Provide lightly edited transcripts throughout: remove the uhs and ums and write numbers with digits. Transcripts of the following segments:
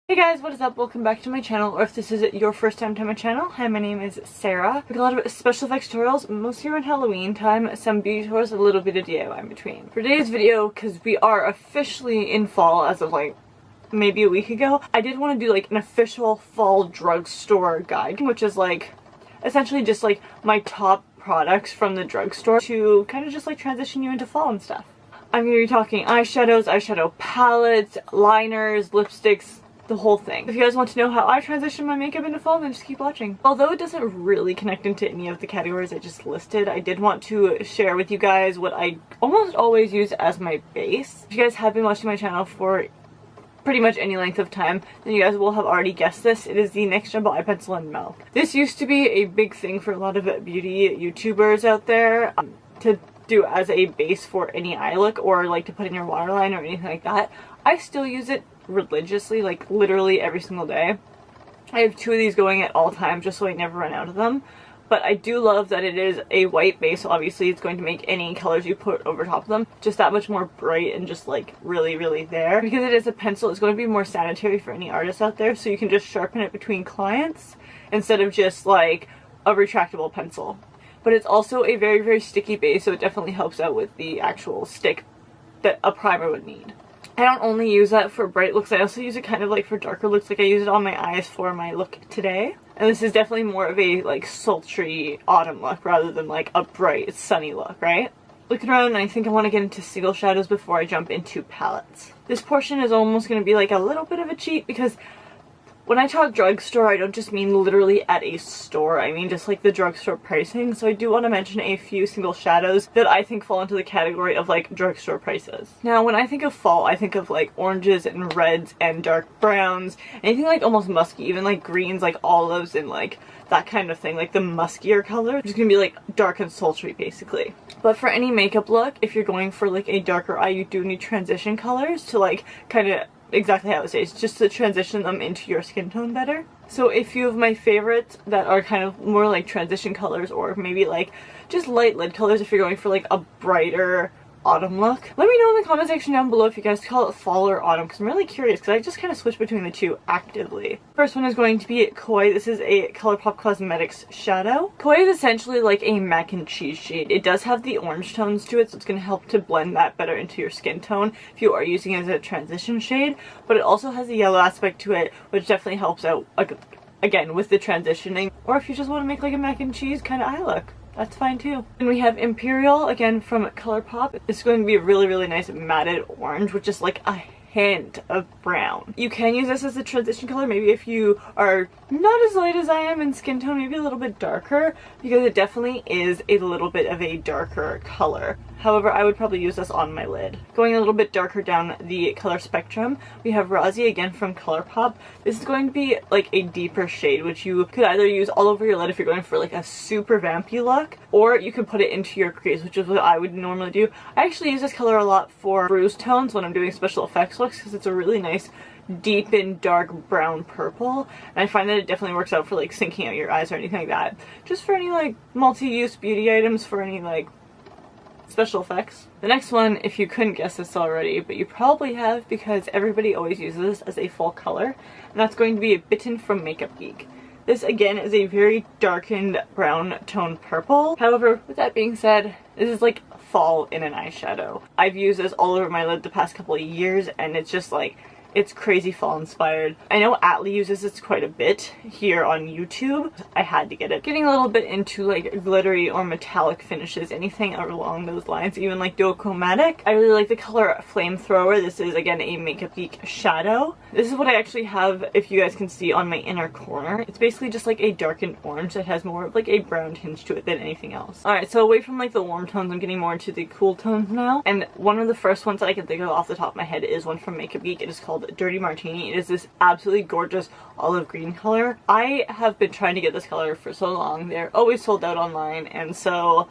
Hey guys, what is up? Welcome back to my channel, or if this is your first time to my channel, hi, my name is Sarah. I make a lot of special effects tutorials, mostly around Halloween time, some beauty tutorials, a little bit of DIY in between. For today's video, because we are officially in fall as of like maybe a week ago, I did want to do like an official fall drugstore guide, which is like essentially just like my top products from the drugstore to kind of just like transition you into fall and stuff. I'm going to be talking eyeshadows, eyeshadow palettes, liners, lipsticks, the whole thing. If you guys want to know how I transition my makeup into fall, then just keep watching. Although it doesn't really connect into any of the categories I just listed, I did want to share with you guys what I almost always use as my base. If you guys have been watching my channel for pretty much any length of time, then you guys will have already guessed this. It is the NYX Jumbo Eye Pencil in Milk. This used to be a big thing for a lot of beauty YouTubers out there to do as a base for any eye look, or like to put in your waterline or anything like that. I still use it religiously, like literally every single day. I have two of these going at all times just so I never run out of them. But I do love that it is a white base, so obviously it's going to make any colors you put over top of them just that much more bright and just like really there. Because it is a pencil, it's going to be more sanitary for any artists out there, so you can just sharpen it between clients instead of just like a retractable pencil. But it's also a very sticky base, so it definitely helps out with the actual stick that a primer would need. I don't only use that for bright looks, I also use it kind of like for darker looks. Like I use it on my eyes for my look today. And this is definitely more of a like sultry autumn look rather than like a bright sunny look, right? Looking around, I think I want to get into single shadows before I jump into palettes. This portion is almost going to be like a little bit of a cheat because when I talk drugstore, I don't just mean literally at a store, I mean just like the drugstore pricing. So I do want to mention a few single shadows that I think fall into the category of like drugstore prices. Now when I think of fall, I think of like oranges and reds and dark browns, anything like almost musky, even like greens, like olives and like that kind of thing, like the muskier color, which is going to be like dark and sultry basically. But for any makeup look, if you're going for like a darker eye, you do need transition colors to like kind of exactly how it says, just to transition them into your skin tone better. So a few of my favorites that are kind of more like transition colors, or maybe like just light lid colors if you're going for like a brighter autumn look. Let me know in the comment section down below if you guys call it fall or autumn, because I'm really curious, because I just kind of switch between the two actively. First one is going to be Koi. This is a ColourPop Cosmetics shadow. Koi is essentially like a mac and cheese shade. It does have the orange tones to it, so it's going to help to blend that better into your skin tone if you are using it as a transition shade, but it also has a yellow aspect to it, which definitely helps out, like, again, with the transitioning, or if you just want to make like a mac and cheese kind of eye look. That's fine too. And we have Imperial, again from ColourPop. It's going to be a really nice matted orange with just like a hint of brown. You can use this as a transition color, maybe if you are not as light as I am in skin tone, maybe a little bit darker, because it definitely is a little bit of a darker color. However, I would probably use this on my lid. Going a little bit darker down the color spectrum, we have Rozzy, again from ColourPop. This is going to be like a deeper shade, which you could either use all over your lid if you're going for like a super vampy look, or you could put it into your crease, which is what I would normally do. I actually use this color a lot for bruise tones when I'm doing special effects looks, because it's a really nice deep and dark brown purple, and I find that it definitely works out for like sinking out your eyes or anything like that. Just for any like multi-use beauty items, for any like special effects. The next one, if you couldn't guess this already, but you probably have because everybody always uses this as a fall color, and that's going to be Bitten from Makeup Geek. This again is a very darkened brown tone purple. However, with that being said, this is like fall in an eyeshadow. I've used this all over my lid the past couple of years, and it's just like, it's crazy fall inspired. I know Atlee uses this quite a bit here on YouTube. I had to get it. Getting a little bit into like glittery or metallic finishes, anything along those lines, even like duochromatic. I really like the color Flamethrower. This is again a Makeup Geek shadow. This is what I actually have, if you guys can see, on my inner corner. It's basically just like a darkened orange that has more of like a brown tinge to it than anything else. Alright, so away from like the warm tones, I'm getting more into the cool tones now. And one of the first ones that I can think of off the top of my head is one from Makeup Geek. It is called Dirty Martini. It is this absolutely gorgeous olive green color. I have been trying to get this color for so long. They're always sold out online, and so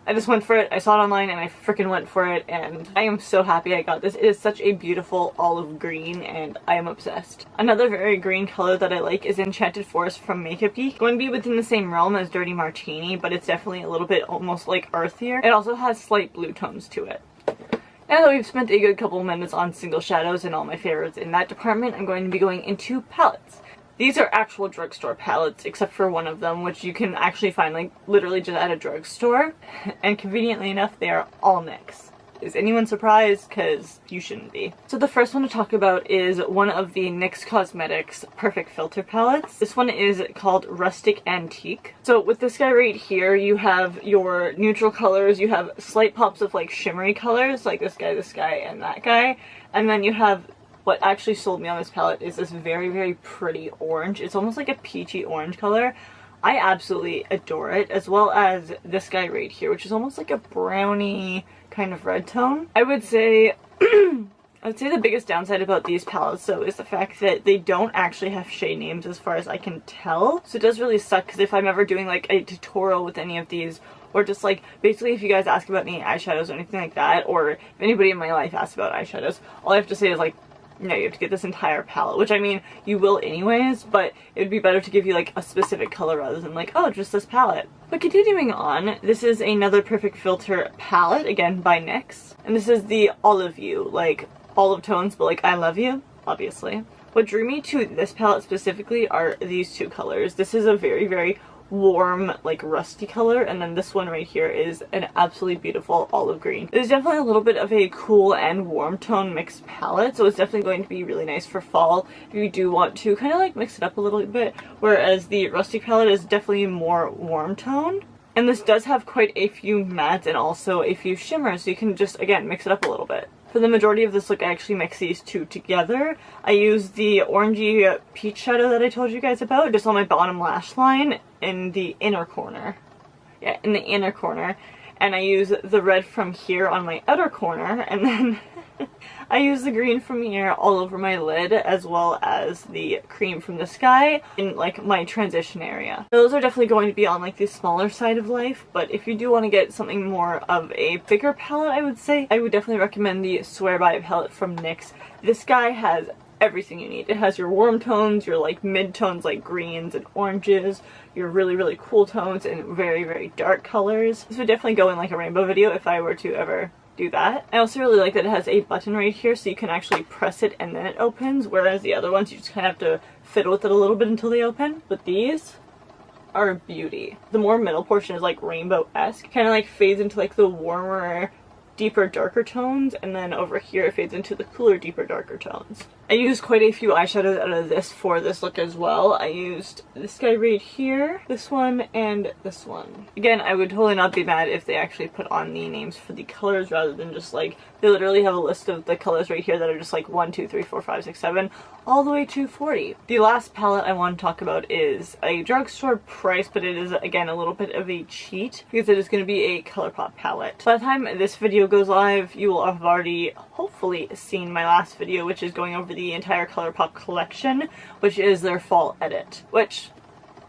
I just went for it. I saw it online and I freaking went for it, and I am so happy I got this. It is such a beautiful olive green and I am obsessed. Another very green color that I like is Enchanted Forest from Makeup Geek. Going to be within the same realm as Dirty Martini, but it's definitely a little bit almost like earthier. It also has slight blue tones to it. Now that we've spent a good couple of minutes on single shadows and all my favorites in that department, I'm going to be going into palettes. These are actual drugstore palettes, except for one of them, which you can actually find like literally just at a drugstore. And conveniently enough, they are all NYX. Is anyone surprised? Because you shouldn't be. So the first one to talk about is one of the NYX Cosmetics Perfect Filter palettes. This one is called Rustic Antique. So with this guy right here, you have your neutral colors, you have slight pops of like shimmery colors, like this guy, and that guy. And then you have what actually sold me on this palette is this very, very pretty orange. It's almost like a peachy orange color. I absolutely adore it, as well as this guy right here, which is almost like a brownie kind of red tone. I would say the biggest downside about these palettes though is the fact that they don't actually have shade names as far as I can tell. So it does really suck, because if I'm ever doing like a tutorial with any of these, or just like basically if you guys ask about any eyeshadows or anything like that, or if anybody in my life asks about eyeshadows, all I have to say is like, no, you have to get this entire palette, which I mean, you will anyways, but it would be better to give you like a specific color rather than like, oh, just this palette. But continuing on, this is another Perfect Filter palette, again by NYX, and this is the Olive You, like olive tones, but like I love you, obviously. What drew me to this palette specifically are these two colors. This is a very, very warm, like rusty color, and then this one right here is an absolutely beautiful olive green. It is definitely a little bit of a cool and warm tone mixed palette, so it's definitely going to be really nice for fall if you do want to kind of like mix it up a little bit, whereas the rustic palette is definitely more warm tone. And this does have quite a few mattes and also a few shimmers, so you can just, again, mix it up a little bit. For the majority of this look, I actually mix these two together. I use the orangey peach shadow that I told you guys about just on my bottom lash line in the inner corner. Yeah, in the inner corner. And I use the red from here on my outer corner, and then I use the green from here all over my lid, as well as the cream from the sky in like my transition area. Those are definitely going to be on like the smaller side of life, but if you do want to get something more of a bigger palette, I would say, I would definitely recommend the Swear By palette from NYX. This guy has everything you need. It has your warm tones, your like mid tones like greens and oranges, your really, really cool tones, and very, very dark colors. This would definitely go in like a rainbow video if I were to ever do that. I also really like that it has a button right here, so you can actually press it and then it opens, whereas the other ones you just kind of have to fiddle with it a little bit until they open. But these are a beauty. The more middle portion is like rainbow-esque, kind of like fades into like the warmer, deeper, darker tones, and then over here it fades into the cooler, deeper, darker tones. I used quite a few eyeshadows out of this for this look as well. I used this guy right here, this one, and this one. Again, I would totally not be mad if they actually put on the names for the colors rather than just like, they literally have a list of the colors right here that are just like 1, 2, 3, 4, 5, 6, 7, all the way to 40. The last palette I want to talk about is a drugstore price, but it is again a little bit of a cheat because it is going to be a ColourPop palette. By the time this video goes live, you will have already hopefully seen my last video, which is going over the entire ColourPop collection, which is their fall edit, which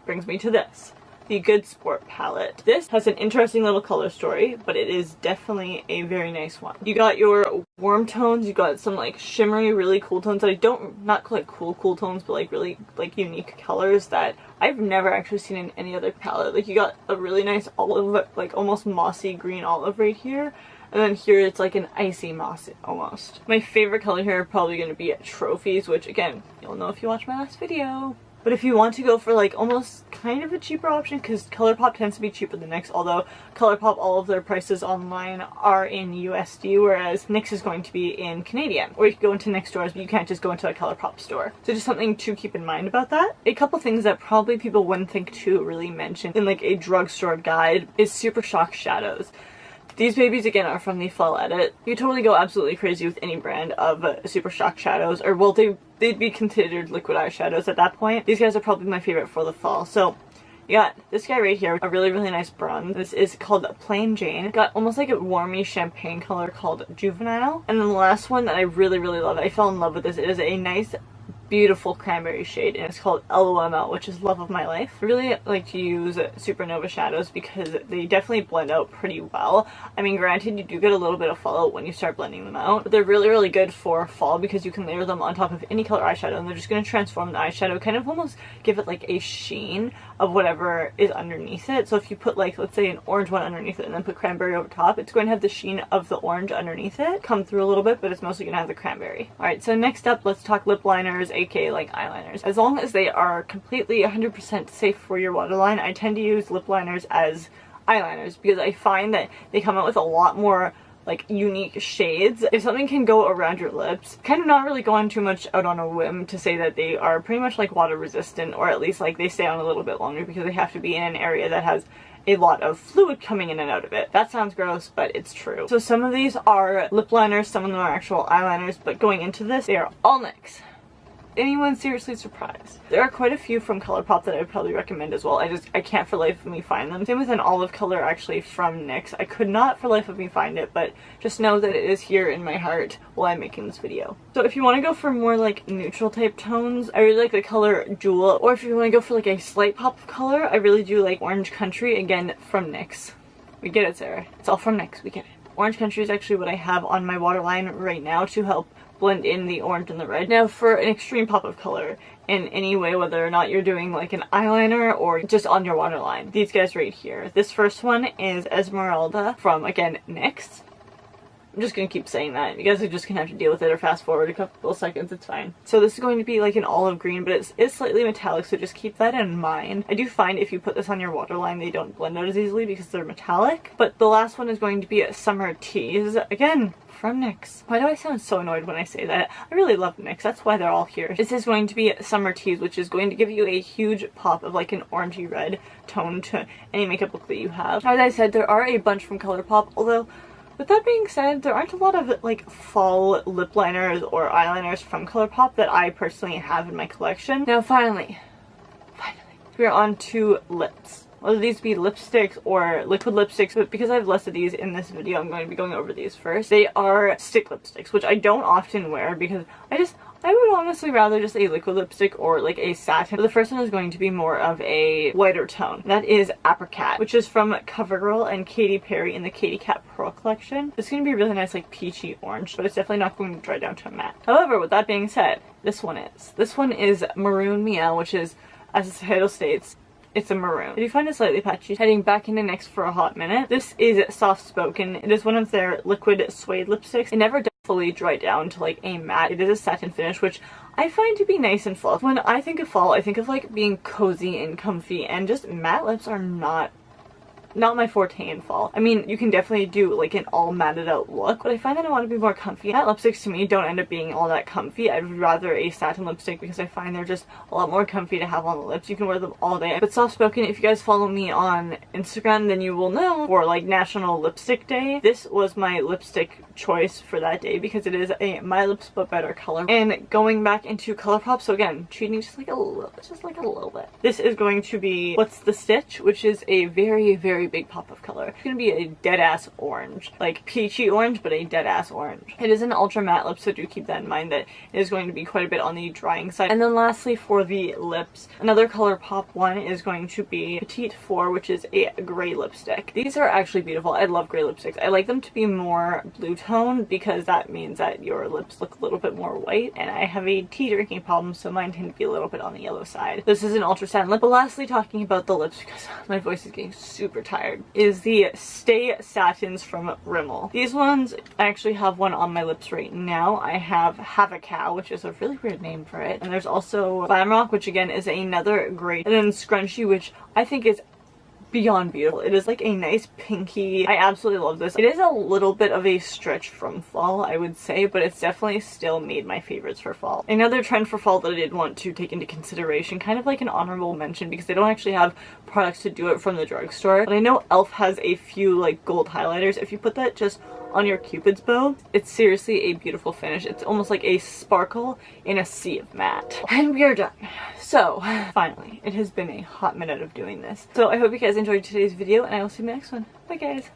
brings me to this. The Good Sport palette. This has an interesting little color story, but it is definitely a very nice one. You got your warm tones, you got some like shimmery, really cool tones that I don't, not quite cool tones, but like really like unique colors that I've never actually seen in any other palette. Like you got a really nice olive, like almost mossy green olive right here. And then here it's like an icy moss almost. My favorite color here are probably going to be Trophies, which again, you'll know if you watch my last video. But if you want to go for like almost kind of a cheaper option, because ColourPop tends to be cheaper than NYX, although ColourPop, all of their prices online are in USD, whereas NYX is going to be in Canadian. Or you can go into NYX stores, but you can't just go into a ColourPop store. So just something to keep in mind about that. A couple things that probably people wouldn't think to really mention in like a drugstore guide is Super Shock shadows. These babies, again, are from the fall edit. You totally go absolutely crazy with any brand of Super Shock shadows, or well, they'd be considered liquid eyeshadows at that point. These guys are probably my favorite for the fall. So you got this guy right here, a really, really nice bronze. This is called Plain Jane. Got almost like a warmy champagne color called Juvenile. And then the last one that I really, really love, I fell in love with this. It is a nice beautiful cranberry shade, and it's called LOML, which is Love of My Life. I really like to use Supernova shadows because they definitely blend out pretty well. I mean, granted, you do get a little bit of fallout when you start blending them out, but they're really good for fall because you can layer them on top of any color eyeshadow, and they're just going to transform the eyeshadow, kind of almost give it like a sheen of whatever is underneath it. So if you put, like, let's say an orange one underneath it and then put cranberry over top, it's going to have the sheen of the orange underneath it come through a little bit, but it's mostly going to have the cranberry. Alright, so next up, let's talk lip liners, aka like eyeliners. As long as they are completely 100% safe for your waterline, I tend to use lip liners as eyeliners because I find that they come out with a lot more like unique shades. If something can go around your lips, kind of not really going too much out on a whim to say that they are pretty much like water resistant, or at least like they stay on a little bit longer because they have to be in an area that has a lot of fluid coming in and out of it. That sounds gross, but it's true. So some of these are lip liners, some of them are actual eyeliners, but going into this, they are all NYX. Anyone seriously surprised? There are quite a few from ColourPop that I would probably recommend as well. I can't for life of me find them. Same with an olive color actually from NYX. I could not for life of me find it, but just know that it is here in my heart while I'm making this video. So if you want to go for more like neutral type tones, I really like the color Jewel, or if you want to go for like a slight pop of color, I really do like Orange Country, again from NYX. We get it, Sarah. It's all from NYX, we get it. Orange Country is actually what I have on my waterline right now to help blend in the orange and the red. Now for an extreme pop of color in any way, whether or not you're doing like an eyeliner or just on your waterline, these guys right here. This first one is Esmeralda from, again, NYX. I'm just gonna keep saying that. You guys are just gonna have to deal with it or fast forward a couple of seconds, it's fine. So this is going to be like an olive green, but it's slightly metallic, so just keep that in mind. I do find if you put this on your waterline, they don't blend out as easily because they're metallic. But the last one is going to be a Summer Tease, again, from NYX. Why do I sound so annoyed when I say that? I really love NYX, that's why they're all here. This is going to be Summer Tease, which is going to give you a huge pop of like an orangey red tone to any makeup look that you have. As I said, there are a bunch from ColourPop, although with that being said, there aren't a lot of like fall lip liners or eyeliners from ColourPop that I personally have in my collection. Now finally, we're on to lips. Whether these be lipsticks or liquid lipsticks, but because I have less of these in this video, I'm going to be going over these first. They are stick lipsticks, which I don't often wear because I would honestly rather just a liquid lipstick or like a satin. But the first one is going to be more of a whiter tone. That is Apricot, which is from CoverGirl and Katy Perry in the Katy Kat Pearl collection. It's going to be really nice like peachy orange, but it's definitely not going to dry down to a matte. However, with that being said, this one is Maroon Meow, which is, as the title states, it's a maroon. I do find it slightly patchy. Heading back into NYX for a hot minute. This is Soft Spoken. It is one of their liquid suede lipsticks. It never does fully dry down to like a matte. It is a satin finish, which I find to be nice and fluffy. When I think of fall, I think of like being cozy and comfy, and just matte lips are not my forte in fall. I mean, you can definitely do like an all matted out look, but I find that I want to be more comfy. Matte lipsticks to me don't end up being all that comfy. I'd rather a satin lipstick because I find they're just a lot more comfy to have on the lips. You can wear them all day. But Soft Spoken, if you guys follow me on Instagram, then you will know for like National Lipstick Day, this was my lipstick choice for that day because it is a My Lips But Better color. And going back into ColourPop, so again, treating just like a little bit. This is going to be What's the Stitch, which is a very big pop of color. It's gonna be a dead ass orange, like peachy orange, but a dead ass orange. It is an ultra matte lip, so do keep that in mind that it is going to be quite a bit on the drying side. And then lastly, for the lips, another ColourPop one is going to be Petite 4, which is a gray lipstick. These are actually beautiful. I love gray lipsticks. I like them to be more blue tone because that means that your lips look a little bit more white, and I have a tea drinking problem, so mine tend to be a little bit on the yellow side. This is an ultra satin lip. But lastly, talking about the lips, because my voice is getting super tired, is the Stay Satins from Rimmel. These ones, I actually have one on my lips right now. I have a Cow, which is a really weird name for it. And there's also Glam Rock, which again is another great. And then Scrunchy, which I think is beyond beautiful. It is like a nice pinky. I absolutely love this. It is a little bit of a stretch from fall, I would say, but it's definitely still made my favorites for fall. Another trend for fall that I did want to take into consideration, kind of like an honorable mention because they don't actually have products to do it from the drugstore, but I know e.l.f. has a few like gold highlighters. If you put that just on your Cupid's bow, it's seriously a beautiful finish. It's almost like a sparkle in a sea of matte. And we are done. So finally, it has been a hot minute of doing this. So I hope you guys enjoyed today's video, and I will see you in the next one. Bye guys.